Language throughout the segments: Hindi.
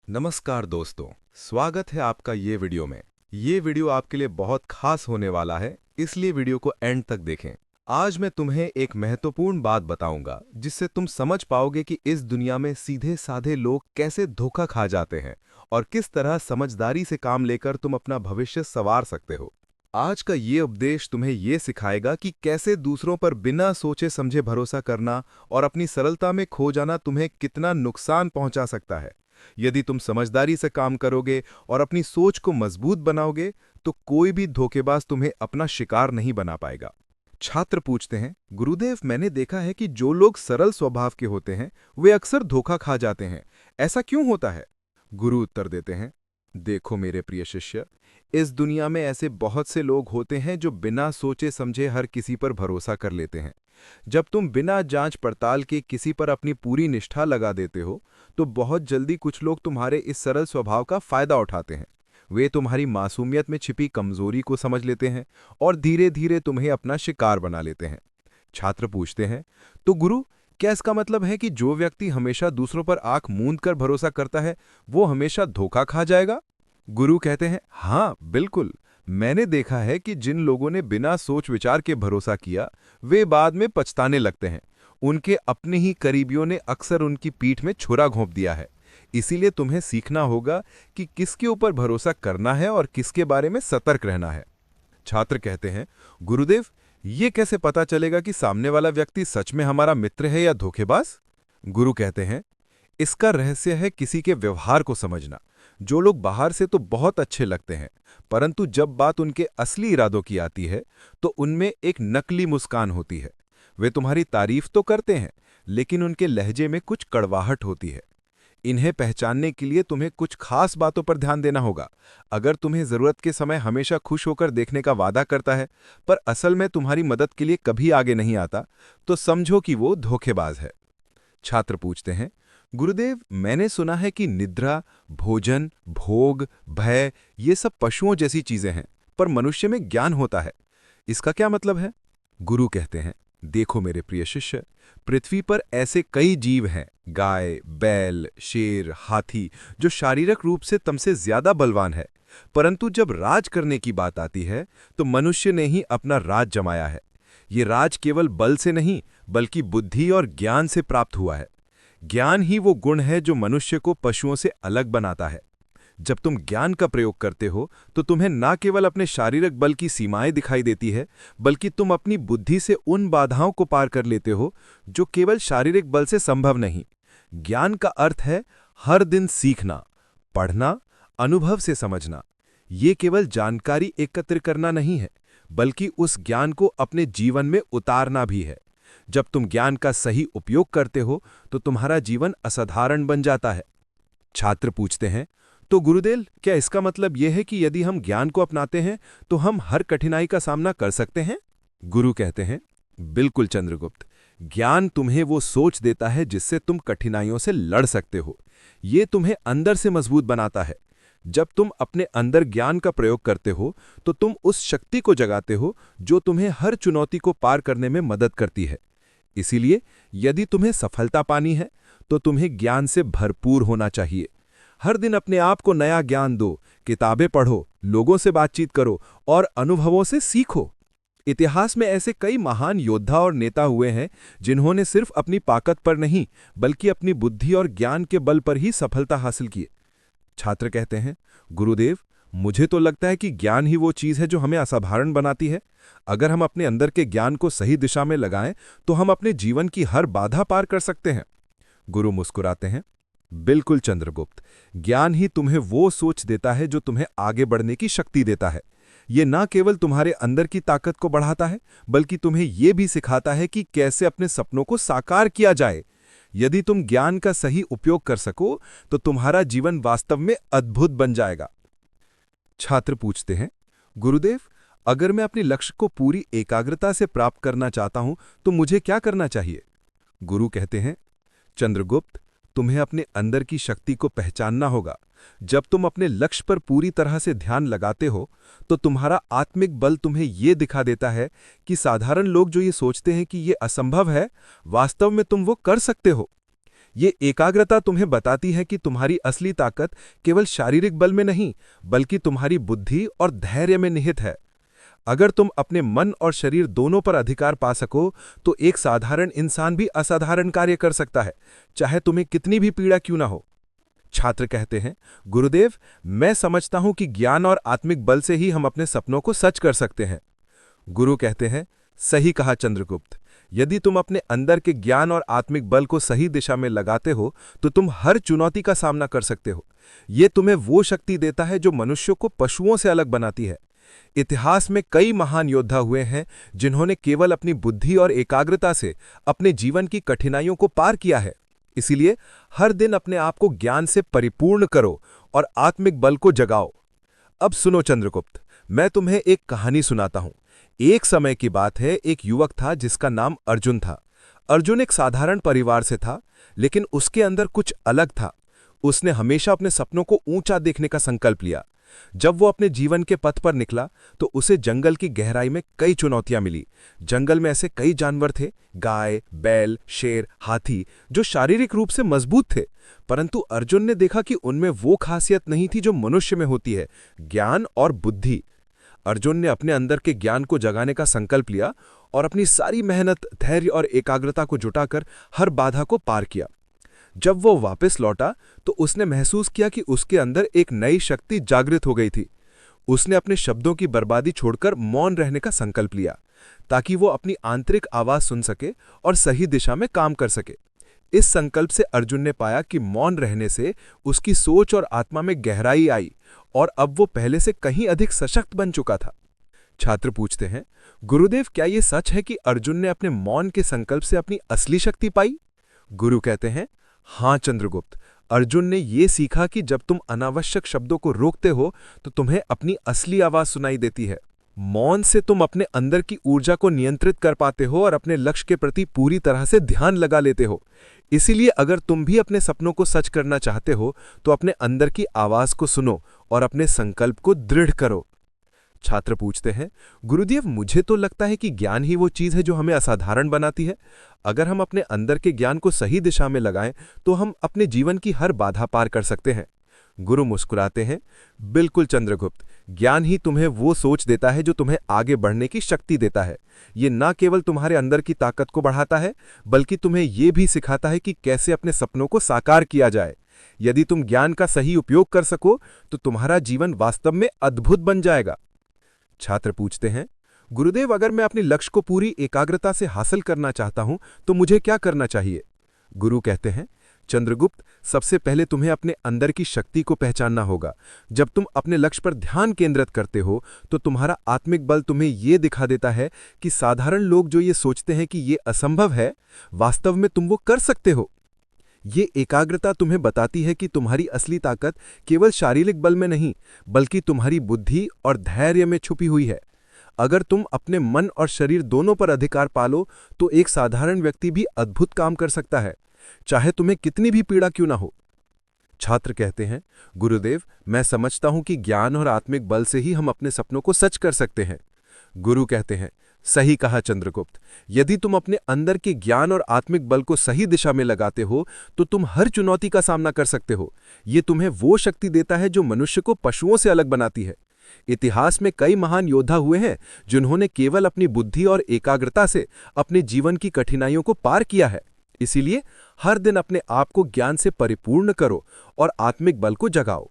नमस्कार दोस्तों, स्वागत है आपका ये वीडियो में। ये वीडियो आपके लिए बहुत खास होने वाला है, इसलिए वीडियो को एंड तक देखें। आज मैं तुम्हें एक महत्वपूर्ण बात बताऊंगा जिससे तुम समझ पाओगे कि इस दुनिया में सीधे साधे लोग कैसे धोखा खा जाते हैं और किस तरह समझदारी से काम लेकर तुम अपना भविष्य संवार सकते हो। आज का ये उपदेश तुम्हें ये सिखाएगा कि कैसे दूसरों पर बिना सोचे समझे भरोसा करना और अपनी सरलता में खो जाना तुम्हें कितना नुकसान पहुंचा सकता है। यदि तुम समझदारी से काम करोगे और अपनी सोच को मजबूत बनाओगे तो कोई भी धोखेबाज तुम्हें अपना शिकार नहीं बना पाएगा। छात्र पूछते हैं, गुरुदेव, मैंने देखा है कि जो लोग सरल स्वभाव के होते हैं वे अक्सर धोखा खा जाते हैं, ऐसा क्यों होता है? गुरु उत्तर देते हैं, देखो मेरे प्रिय शिष्य, इस दुनिया में ऐसे बहुत से लोग होते हैं जो बिना सोचे समझे हर किसी पर भरोसा कर लेते हैं। जब तुम बिना जांच पड़ताल के किसी पर अपनी पूरी निष्ठा लगा देते हो तो बहुत जल्दी कुछ लोग तुम्हारे इस सरल स्वभाव का फायदा उठाते हैं। वे तुम्हारी मासूमियत में छिपी कमजोरी को समझ लेते हैं और धीरे धीरे तुम्हें अपना शिकार बना लेते हैं। छात्र पूछते हैं, तो गुरु, क्या इसका मतलब है कि जो व्यक्ति हमेशा दूसरों पर आंख मूंद कर भरोसा करता है वो हमेशा धोखा खा जाएगा? गुरु कहते हैं, हाँ बिल्कुल। मैंने देखा है कि जिन लोगों ने बिना सोच विचार के भरोसा किया वे बाद में पछताने लगते हैं। उनके अपने ही करीबियों ने अक्सर उनकी पीठ में छुरा घोंप दिया है। इसीलिए तुम्हें सीखना होगा कि किसके ऊपर भरोसा करना है और किसके बारे में सतर्क रहना है। छात्र कहते हैं, गुरुदेव, ये कैसे पता चलेगा कि सामने वाला व्यक्ति सच में हमारा मित्र है या धोखेबाज? गुरु कहते हैं, इसका रहस्य है किसी के व्यवहार को समझना। जो लोग बाहर से तो बहुत अच्छे लगते हैं, परंतु जब बात उनके असली इरादों की आती है तो उनमें एक नकली मुस्कान होती है। वे तुम्हारी तारीफ तो करते हैं, लेकिन उनके लहजे में कुछ कड़वाहट होती है। इन्हें पहचानने के लिए तुम्हें कुछ खास बातों पर ध्यान देना होगा। अगर तुम्हें जरूरत के समय हमेशा खुश होकर देखने का वादा करता है, पर असल में तुम्हारी मदद के लिए कभी आगे नहीं आता, तो समझो कि वो धोखेबाज है। छात्र पूछते हैं, गुरुदेव, मैंने सुना है कि निद्रा, भोजन, भोग, भय ये सब पशुओं जैसी चीजें हैं, पर मनुष्य में ज्ञान होता है। इसका क्या मतलब है? गुरु कहते हैं, देखो मेरे प्रिय शिष्य, पृथ्वी पर ऐसे कई जीव हैं, गाय, बैल, शेर, हाथी, जो शारीरिक रूप से तुमसे ज्यादा बलवान है, परंतु जब राज करने की बात आती है तो मनुष्य ने ही अपना राज जमाया है। ये राज केवल बल से नहीं बल्कि बुद्धि और ज्ञान से प्राप्त हुआ है। ज्ञान ही वो गुण है जो मनुष्य को पशुओं से अलग बनाता है। जब तुम ज्ञान का प्रयोग करते हो तो तुम्हें ना केवल अपने शारीरिक बल की सीमाएं दिखाई देती है, बल्कि तुम अपनी बुद्धि से उन बाधाओं को पार कर लेते हो जो केवल शारीरिक बल से संभव नहीं। ज्ञान का अर्थ है हर दिन सीखना, पढ़ना, अनुभव से समझना। ये केवल जानकारी एकत्र करना नहीं है, बल्कि उस ज्ञान को अपने जीवन में उतारना भी है। जब तुम ज्ञान का सही उपयोग करते हो तो तुम्हारा जीवन असाधारण बन जाता है। छात्र पूछते हैं, तो गुरुदेव, क्या इसका मतलब यह है कि यदि हम ज्ञान को अपनाते हैं तो हम हर कठिनाई का सामना कर सकते हैं? गुरु कहते हैं, बिल्कुल चंद्रगुप्त। ज्ञान तुम्हें वो सोच देता है जिससे तुम कठिनाइयों से लड़ सकते हो। ये तुम्हें अंदर से मजबूत बनाता है। जब तुम अपने अंदर ज्ञान का प्रयोग करते हो तो तुम उस शक्ति को जगाते हो जो तुम्हें हर चुनौती को पार करने में मदद करती है। इसीलिए यदि तुम्हें सफलता पानी है तो तुम्हें ज्ञान से भरपूर होना चाहिए। हर दिन अपने आप को नया ज्ञान दो, किताबें पढ़ो, लोगों से बातचीत करो और अनुभवों से सीखो। इतिहास में ऐसे कई महान योद्धा और नेता हुए हैं जिन्होंने सिर्फ अपनी ताकत पर नहीं बल्कि अपनी बुद्धि और ज्ञान के बल पर ही सफलता हासिल की। छात्र कहते हैं, गुरुदेव, मुझे तो लगता है कि ज्ञान ही वो चीज है जो हमें असाधारण बनाती है। अगर हम अपने अंदर के ज्ञान को सही दिशा में लगाएं तो हम अपने जीवन की हर बाधा पार कर सकते हैं। गुरु मुस्कुराते हैं, बिल्कुल चंद्रगुप्त, ज्ञान ही तुम्हें वो सोच देता है जो तुम्हें आगे बढ़ने की शक्ति देता है। ये ना केवल तुम्हारे अंदर की ताकत को बढ़ाता है बल्कि तुम्हें ये भी सिखाता है कि कैसे अपने सपनों को साकार किया जाए। यदि तुम ज्ञान का सही उपयोग कर सको तो तुम्हारा जीवन वास्तव में अद्भुत बन जाएगा। छात्र पूछते हैं, गुरुदेव, अगर मैं अपने लक्ष्य को पूरी एकाग्रता से प्राप्त करना चाहता हूं तो मुझे क्या करना चाहिए? गुरु कहते हैं, चंद्रगुप्त, तुम्हें अपने अंदर की शक्ति को पहचानना होगा। जब तुम अपने लक्ष्य पर पूरी तरह से ध्यान लगाते हो तो तुम्हारा आत्मिक बल तुम्हें ये दिखा देता है कि साधारण लोग जो ये सोचते हैं कि ये असंभव है, वास्तव में तुम वो कर सकते हो। ये एकाग्रता तुम्हें बताती है कि तुम्हारी असली ताकत केवल शारीरिक बल में नहीं, बल्कि तुम्हारी बुद्धि और धैर्य में निहित है। अगर तुम अपने मन और शरीर दोनों पर अधिकार पा सको, तो एक साधारण इंसान भी असाधारण कार्य कर सकता है, चाहे तुम्हें कितनी भी पीड़ा क्यों ना हो। छात्र कहते हैं, गुरुदेव, मैं समझता हूं कि ज्ञान और आत्मिक बल से ही हम अपने सपनों को सच कर सकते हैं। गुरु कहते हैं, सही कहा चंद्रगुप्त। यदि तुम अपने अंदर के ज्ञान और आत्मिक बल को सही दिशा में लगाते हो, तो तुम हर चुनौती का सामना कर सकते हो। ये तुम्हें वो शक्ति देता है जो मनुष्यों को पशुओं से अलग बनाती है। इतिहास में कई महान योद्धा हुए हैं जिन्होंने केवल अपनी बुद्धि और एकाग्रता से अपने जीवन की कठिनाइयों को पार किया है। इसीलिए हर दिन अपने आप को ज्ञान से परिपूर्ण करो और आत्मिक बल को जगाओ। अब सुनो चंद्रगुप्त, मैं तुम्हें एक कहानी सुनाता हूं। एक समय की बात है, एक युवक था जिसका नाम अर्जुन था। अर्जुन एक साधारण परिवार से था, लेकिन उसके अंदर कुछ अलग था। उसने हमेशा अपने सपनों को ऊंचा देखने का संकल्प लिया। जब वो अपने जीवन के पथ पर निकला, तो उसे जंगल की गहराई में कई चुनौतियां मिली। जंगल में ऐसे कई जानवर थे, गाय, बैल, शेर, हाथी, जो शारीरिक रूप से मजबूत थे, परंतु अर्जुन ने देखा कि उनमें वो खासियत नहीं थी जो मनुष्य में होती है, ज्ञान और बुद्धि। अर्जुन ने अपने अंदर के ज्ञान को जगाने का संकल्प लिया और अपनी सारी मेहनत, धैर्य और एकाग्रता को जुटाकर हर बाधा को पार किया। जब वो वापस लौटा, तो उसने महसूस किया कि उसके अंदर एक नई शक्ति जागृत हो गई थी। उसने अपने शब्दों की बर्बादी छोड़कर मौन रहने का संकल्प लिया, ताकि वो अपनी आंतरिक आवाज सुन सके और सही दिशा में काम कर सके। इस संकल्प से अर्जुन ने पाया कि मौन रहने से उसकी सोच और आत्मा में गहराई आई और अब वो पहले से कहीं अधिक सशक्त बन चुका था। छात्र पूछते हैं, गुरुदेव, क्या ये सच है कि अर्जुन ने अपने मौन के संकल्प से अपनी असली शक्ति पाई? गुरु कहते हैं, हाँ चंद्रगुप्त, अर्जुन ने ये सीखा कि जब तुम अनावश्यक शब्दों को रोकते हो, तो तुम्हें अपनी असली आवाज सुनाई देती है। मौन से तुम अपने अंदर की ऊर्जा को नियंत्रित कर पाते हो और अपने लक्ष्य के प्रति पूरी तरह से ध्यान लगा लेते हो। इसीलिए अगर तुम भी अपने सपनों को सच करना चाहते हो, तो अपने अंदर की आवाज को सुनो और अपने संकल्प को दृढ़ करो। छात्र पूछते हैं, गुरुदेव, मुझे तो लगता है कि ज्ञान ही वो चीज है जो हमें असाधारण बनाती है। अगर हम अपने अंदर के ज्ञान को सही दिशा में लगाएं, तो हम अपने जीवन की हर बाधा पार कर सकते हैं। गुरु मुस्कुराते हैं, बिल्कुल चंद्रगुप्त, ज्ञान ही तुम्हें वो सोच देता है जो तुम्हें आगे बढ़ने की शक्ति देता है। ये न केवल तुम्हारे अंदर की ताकत को बढ़ाता है, बल्कि तुम्हें ये भी सिखाता है कि कैसे अपने सपनों को साकार किया जाए। यदि तुम ज्ञान का सही उपयोग कर सको, तो तुम्हारा जीवन वास्तव में अद्भुत बन जाएगा। छात्र पूछते हैं, गुरुदेव, अगर मैं अपने लक्ष्य को पूरी एकाग्रता से हासिल करना चाहता हूं, तो मुझे क्या करना चाहिए? गुरु कहते हैं, चंद्रगुप्त, सबसे पहले तुम्हें अपने अंदर की शक्ति को पहचानना होगा। जब तुम अपने लक्ष्य पर ध्यान केंद्रित करते हो, तो तुम्हारा आत्मिक बल तुम्हें ये दिखा देता है कि साधारण लोग जो ये सोचते हैं कि ये असंभव है, वास्तव में तुम वो कर सकते हो। ये एकाग्रता तुम्हें बताती है कि तुम्हारी असली ताकत केवल शारीरिक बल में नहीं, बल्कि तुम्हारी बुद्धि और धैर्य में छुपी हुई है। अगर तुम अपने मन और शरीर दोनों पर अधिकार पालो, तो एक साधारण व्यक्ति भी अद्भुत काम कर सकता है, चाहे तुम्हें कितनी भी पीड़ा क्यों ना हो। छात्र कहते हैं, गुरुदेव, मैं समझता हूं कि ज्ञान और आत्मिक बल से ही हम अपने सपनों को सच कर सकते हैं। गुरु कहते हैं, सही कहा चंद्रगुप्त, यदि तुम अपने अंदर के ज्ञान और आत्मिक बल को सही दिशा में लगाते हो, तो तुम हर चुनौती का सामना कर सकते हो। ये तुम्हें वो शक्ति देता है जो मनुष्य को पशुओं से अलग बनाती है। इतिहास में कई महान योद्धा हुए हैं जिन्होंने केवल अपनी बुद्धि और एकाग्रता से अपने जीवन की कठिनाइयों को पार किया है। इसीलिए हर दिन अपने आप को ज्ञान से परिपूर्ण करो और आत्मिक बल को जगाओ।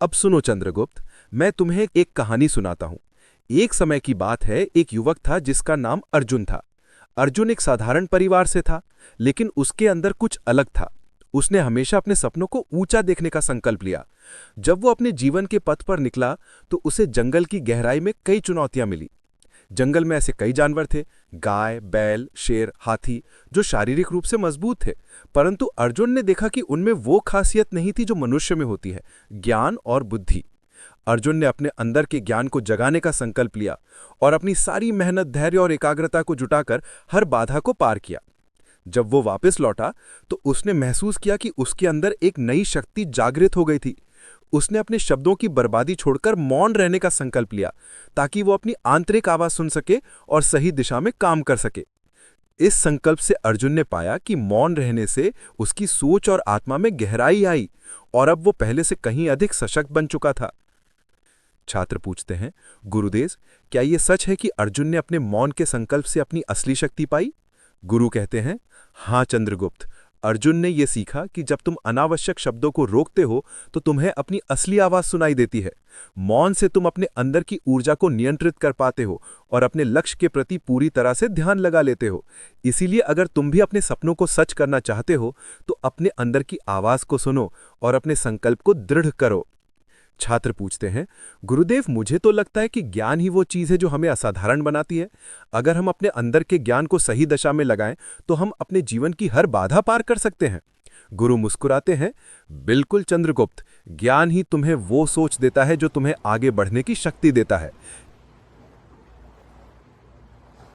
अब सुनो चंद्रगुप्त, मैं तुम्हें एक कहानी सुनाता हूं। एक समय की बात है, एक युवक था जिसका नाम अर्जुन था। अर्जुन एक साधारण परिवार से था, लेकिन उसके अंदर कुछ अलग था। उसने हमेशा अपने सपनों को ऊंचा देखने का संकल्प लिया। जब वो अपने जीवन के पथ पर निकला, तो उसे जंगल की गहराई में कई चुनौतियां मिली। जंगल में ऐसे कई जानवर थे, गाय, बैल, शेर, हाथी, जो शारीरिक रूप से मजबूत थे, परंतु अर्जुन ने देखा कि उनमें वो खासियत नहीं थी जो मनुष्य में होती है, ज्ञान और बुद्धि। अर्जुन ने अपने अंदर के ज्ञान को जगाने का संकल्प लिया और अपनी सारी मेहनत, धैर्य और एकाग्रता को जुटाकर हर बाधा को पार किया। जब वो वापस लौटा, तो उसने महसूस किया कि उसके अंदर एक नई शक्ति जागृत हो गई थी। उसने अपने शब्दों की बर्बादी छोड़कर मौन रहने का संकल्प लिया, ताकि वो अपनी आंतरिक आवाज सुन सके और सही दिशा में काम कर सके। इस संकल्प से अर्जुन ने पाया कि मौन रहने से उसकी सोच और आत्मा में गहराई आई और अब वो पहले से कहीं अधिक सशक्त बन चुका था। छात्र पूछते हैं, गुरुदेव, क्या ये सच है कि अर्जुन ने अपने मौन के संकल्प से अपनी असली शक्ति पाई? गुरु कहते हैं, हाँ चंद्रगुप्त, अर्जुन ने यह सीखा कि जब तुम अनावश्यक शब्दों को रोकते हो तो तुम्हें अपनी असली आवाज सुनाई देती है। मौन से तुम अपने अंदर की ऊर्जा को नियंत्रित कर पाते हो और अपने लक्ष्य के प्रति पूरी तरह से ध्यान लगा लेते हो। इसीलिए अगर तुम भी अपने सपनों को सच करना चाहते हो तो अपने अंदर की आवाज को सुनो और अपने संकल्प को दृढ़ करो। छात्र पूछते हैं, गुरुदेव, मुझे तो लगता है कि ज्ञान ही वो चीज है जो हमें असाधारण बनाती है। अगर हम अपने अंदर के ज्ञान को सही दिशा में लगाएं तो हम अपने जीवन की हर बाधा पार कर सकते हैं। गुरु मुस्कुराते हैं, बिल्कुल चंद्रगुप्त, ज्ञान ही तुम्हें वो सोच देता है जो तुम्हें आगे बढ़ने की शक्ति देता है।